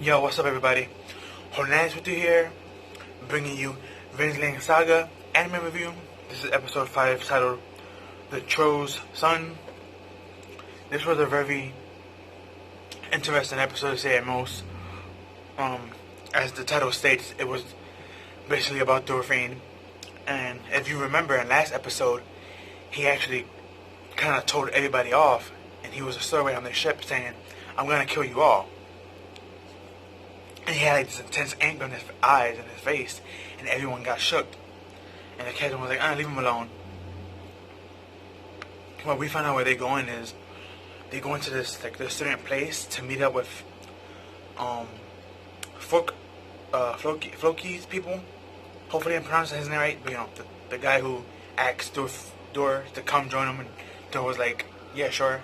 Yo, what's up everybody? Nice with you here, bringing you Vinland Saga anime review. This is episode 5 titled The Troll's Son. This was a very interesting episode to say at most. As the title states, it was basically about Thorfinn. And if you remember in last episode, he actually kind of told everybody off, and he was a stowaway on the ship saying, "I'm gonna kill you all." And he had like this intense anger in his eyes and his face, and everyone got shook. And the captain was like, leave him alone." Well, we find out where they're going is, they go into this certain place to meet up with Floki's people. Hopefully I'm pronouncing his name right, but the guy who asked Dor to come join him, and Dor was like, yeah, sure.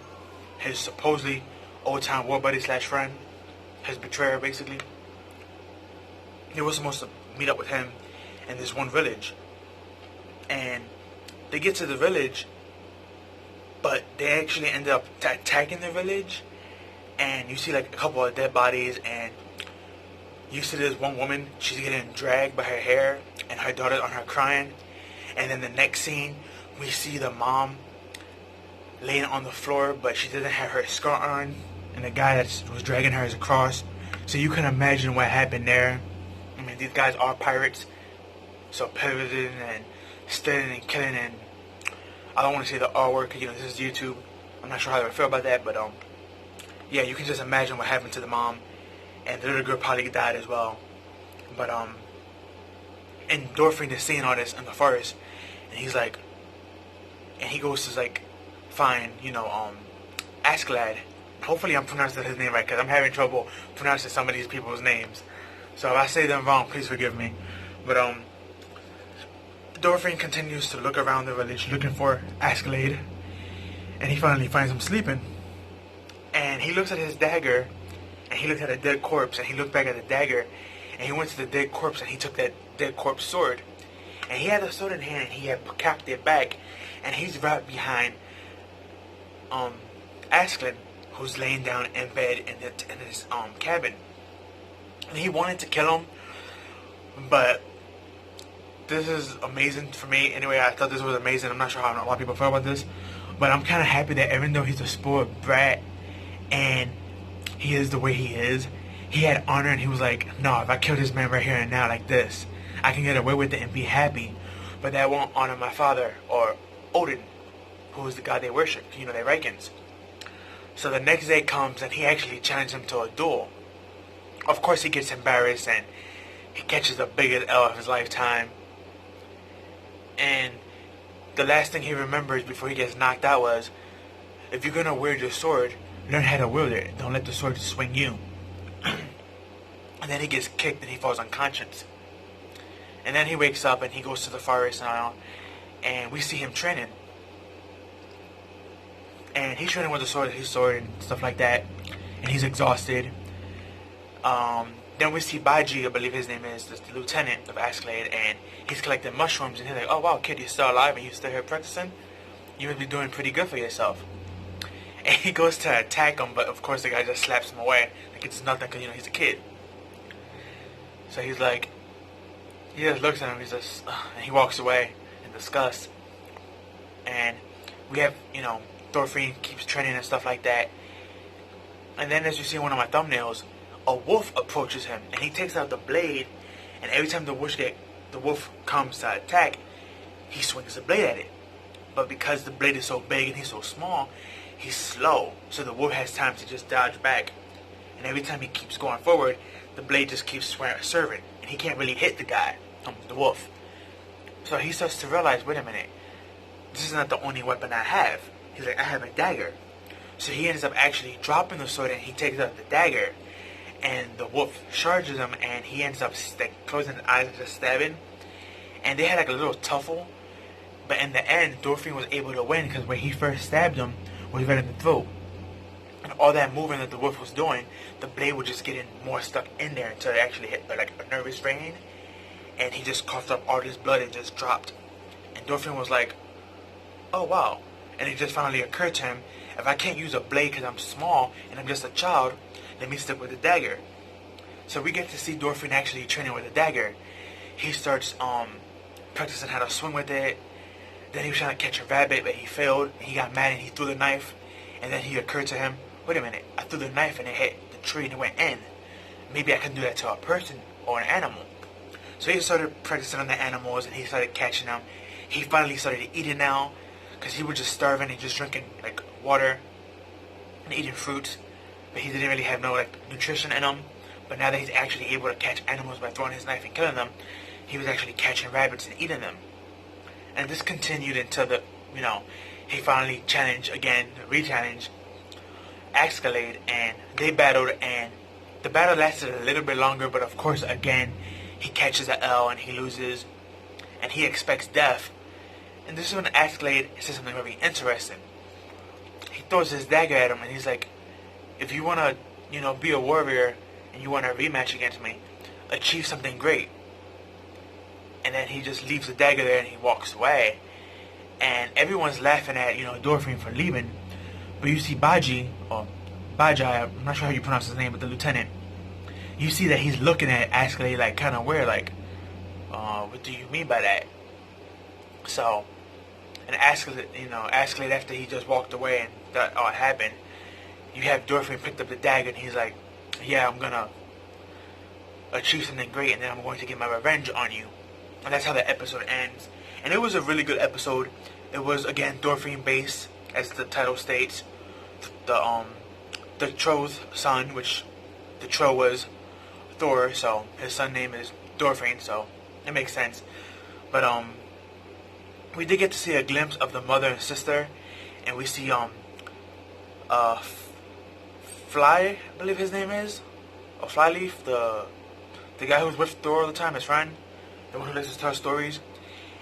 His supposedly old-time war buddy / friend, his betrayer basically. They were supposed to meet up with him in this one village. And they get to the village, but they actually end up attacking the village. And you see like a couple of dead bodies, and you see this one woman, she's getting dragged by her hair, and her daughter's on her crying. And then the next scene, we see the mom laying on the floor, but she doesn't have her skirt on, and the guy that was dragging her is across. So you can imagine what happened there. I mean, these guys are pirates, so pivoting and stealing and killing, and I don't want to say the R word, because this is YouTube. I'm not sure how I feel about that, but yeah, you can just imagine what happened to the mom, and the little girl probably died as well. But and Thorfinn is seeing all this in the forest, and he's like, and he goes to like find Askeladd. Hopefully I'm pronouncing his name right, because I'm having trouble pronouncing some of these people's names. So if I say them wrong, please forgive me. But Thorfinn continues to look around the village looking for Askeladd, and he finally finds him sleeping. And he looks at his dagger, and he looks at a dead corpse, and he looked back at the dagger, and he went to the dead corpse, and he took that dead corpse sword. And he had the sword in hand, and he had capped it back, and he's right behind Askeladd, who's laying down in bed in his cabin. And he wanted to kill him, but this is amazing for me. Anyway, I thought this was amazing. I'm not sure how a lot of people feel about this, but I'm kind of happy that even though he's a spoiled brat and he is the way he is, he had honor, and he was like, no, if I kill this man right here and now like this, I can get away with it and be happy, but that won't honor my father, or Odin, who is the god they worship, they're Vikings. So the next day comes, and he actually challenged him to a duel. Of course he gets embarrassed, and he catches the biggest L of his lifetime. And the last thing he remembers before he gets knocked out was, if you're gonna wield your sword, learn how to wield it. Don't let the sword swing you. And then he gets kicked, and he falls unconscious. And then he wakes up, and he goes to the forest and all, and we see him training. And he's training with his sword and stuff like that, and he's exhausted. Then we see Baji, I believe his name is, the lieutenant of Askeladd, and he's collecting mushrooms, and he's like, oh wow, kid, you're still alive and you're still here practicing? You must be doing pretty good for yourself. And he goes to attack him, but of course the guy just slaps him away, like it's nothing, because he's a kid. So he's like, he just looks at him, and he walks away in disgust. And we have, Thorfinn keeps training and stuff like that. And then, as you see in one of my thumbnails, a wolf approaches him, and he takes out the blade, and every time the wolf comes to attack, he swings the blade at it. But because the blade is so big and he's so small, he's slow, so the wolf has time to just dodge back. And every time he keeps going forward, the blade just keeps serving, and he can't really hit the guy, the wolf. So he starts to realize, wait a minute, this is not the only weapon I have. He's like, I have a dagger. So he ends up actually dropping the sword, and he takes out the dagger, and the wolf charges him, and he ends up closing his eyes and just stabbing. And they had like a little tuffle, but in the end, Thorfinn was able to win, because when he first stabbed him, was right in the throat. And all that moving that the wolf was doing, the blade was just getting more stuck in there until it actually hit like a nervous vein, and he just coughed up all this blood and just dropped. And Thorfinn was like, oh wow. And it just finally occurred to him, if I can't use a blade because I'm small and I'm just a child, let me stick with the dagger. So we get to see Dorfin actually training with a dagger. He starts practicing how to swing with it. Then he was trying to catch a rabbit, but he failed. He got mad and he threw the knife. And then he occurred to him, wait a minute, I threw the knife and it hit the tree and it went in. Maybe I can do that to a person or an animal. So he started practicing on the animals and he started catching them. He finally started eating now because he was just starving and just drinking like water and eating fruits. But he didn't really have no like nutrition in him. But now that he's actually able to catch animals by throwing his knife and killing them, he was actually catching rabbits and eating them. And this continued until he finally re-challenged Escalade, and they battled, and the battle lasted a little bit longer, but of course again he catches an L and he loses, and he expects death. And this is when Escalade says something very interesting. He throws his dagger at him and he's like, if you want to be a warrior and you want a rematch against me, achieve something great. And then he just leaves the dagger there and he walks away. And everyone's laughing at, Dorfin for leaving. But you see Baji, or Bajai, I'm not sure how you pronounce his name, but the lieutenant. You see that he's looking at Escalade like kind of weird, like, what do you mean by that? So, and Escalade after he just walked away and that all happened, you have Dorfin picked up the dagger and he's like, yeah, I'm gonna achieve something great and then I'm going to get my revenge on you. And that's how the episode ends. And it was a really good episode. It was, again, Dorfin based, as the title states. The Troll's son, which the Troll was Thor, so his son name is Dorfin, so it makes sense. But we did get to see a glimpse of the mother and sister, and we see Fly, I believe his name is, or Flyleaf, the guy who's with Thor all the time, his friend, the one who listens to her stories.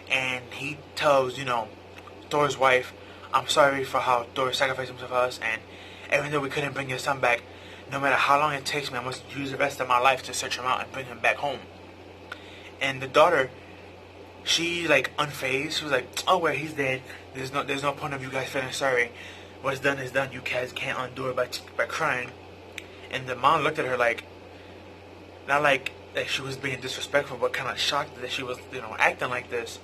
And he tells, Thor's wife, I'm sorry for how Thor sacrificed himself for us, and even though we couldn't bring your son back, no matter how long it takes me, I must use the rest of my life to search him out and bring him back home. And the daughter, she like unfazed. She was like, oh well, he's dead. There's no point of you guys feeling sorry. What's done is done. You guys can't undo it by crying. And the mom looked at her like, not like that she was being disrespectful, but kind of shocked that she was, acting like this.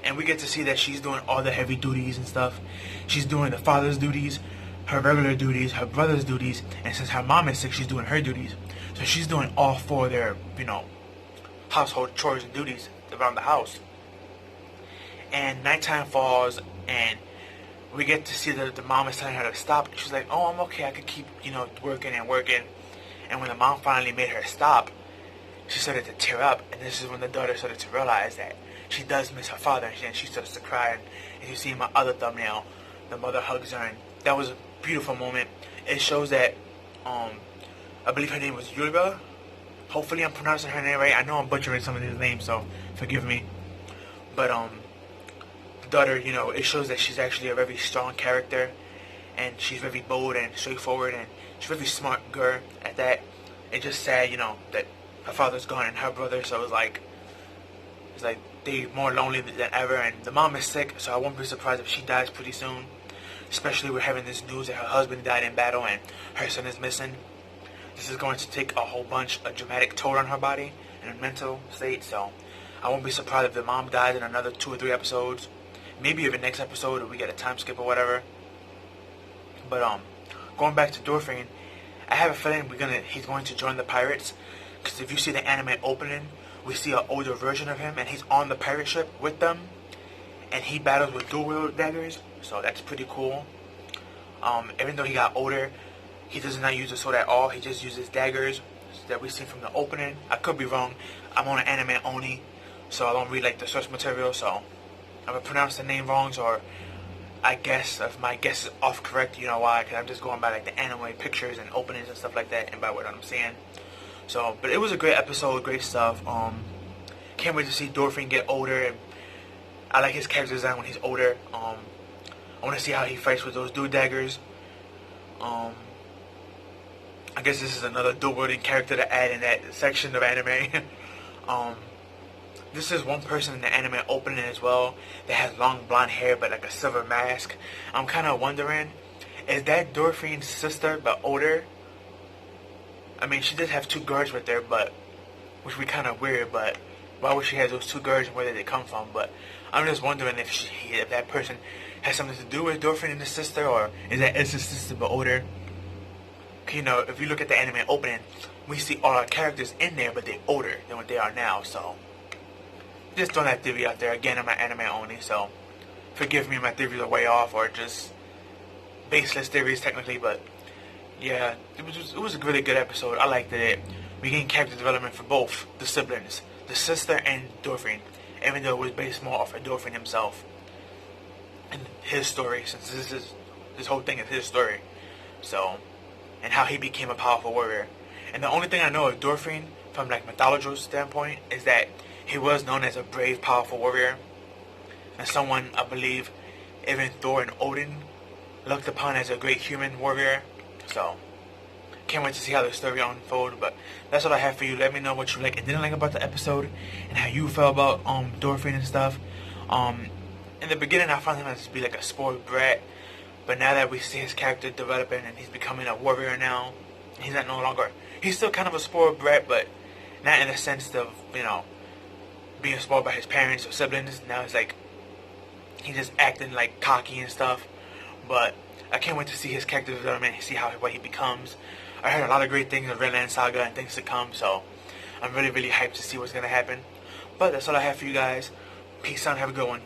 And we get to see that she's doing all the heavy duties and stuff. She's doing the father's duties, her regular duties, her brother's duties, and since her mom is sick, she's doing her duties. So she's doing all four of their, household chores and duties around the house. And nighttime falls, and we get to see that the mom is telling her to stop. She's like, oh, I'm okay, I could keep, working and working. And when the mom finally made her stop, she started to tear up, and this is when the daughter started to realize that she does miss her father, and she starts to cry. And you see in my other thumbnail, the mother hugs her, and that was a beautiful moment. It shows that, I believe her name was Yooooo. Hopefully I'm pronouncing her name right. I know I'm butchering some of these names, so forgive me. But, the daughter, it shows that she's actually a very strong character, and she's very bold and straightforward, and she's a very smart girl at that. It's just sad, that her father's gone and her brother, so it's like they more lonely than ever, and the mom is sick, so I won't be surprised if she dies pretty soon, especially with having this news that her husband died in battle and her son is missing. This is going to take a whole bunch of dramatic toll on her body and her mental state, so I won't be surprised if the mom dies in another 2 or 3 episodes, maybe even next episode if we get a time skip or whatever. But going back to Dorfin, I have a feeling he's going to join the pirates, because if you see the anime opening, we see an older version of him, and he's on the pirate ship with them, and he battles with dual-wield daggers, so that's pretty cool. Even though he got older, he does not use a sword at all. He just uses daggers that we see from the opening. I could be wrong. I'm on an anime only, so I don't read like the source material, so I'm gonna pronounce the name wrong, or I guess if my guess is off correct, you know why, because I'm just going by like the anime pictures and openings and stuff like that, and by what I'm seeing. So, but it was a great episode, great stuff. Can't wait to see Dorfin get older, and I like his character design when he's older. I want to see how he fights with those dual daggers. I guess this is another dual-wielding character to add in that section of anime. This is one person in the anime opening as well that has long blonde hair but like a silver mask. I'm kind of wondering, is that Dorfin's sister but older? I mean, she did have 2 guards with her, but which would be kind of weird. But why would she have those 2 guards and where did they come from? But I'm just wondering if that person has something to do with Thorfinn and his sister, or is that his sister but older? You know, if you look at the anime opening, we see all our characters in there, but they're older than what they are now. So just throwing that theory out there. Again, I'm an anime only, so forgive me if my theories are way off or just baseless theories technically. But yeah, it was a really good episode. I liked it. We gained character development for both the siblings, the sister and Thorfinn, even though it was based more off of Thorfinn himself and his story, since this whole thing is his story. So, and how he became a powerful warrior. And the only thing I know of Thorfinn from like mythological standpoint is that he was known as a brave, powerful warrior, and someone I believe even Thor and Odin looked upon as a great human warrior. So can't wait to see how the story unfolds. But that's all I have for you. Let me know what you like and didn't like about the episode, and how you felt about Thorfinn and stuff. In the beginning, I found him to be like a spoiled brat, but now that we see his character developing and he's becoming a warrior now, he's not no longer. He's still kind of a spoiled brat, but not in the sense of, you know, being spoiled by his parents or siblings. Now it's like he's just acting like cocky and stuff. But I can't wait to see his character development and see what he becomes. I heard a lot of great things of Vinland saga and things to come, so I'm really hyped to see what's gonna happen. But that's all I have for you guys. Peace out, have a good one.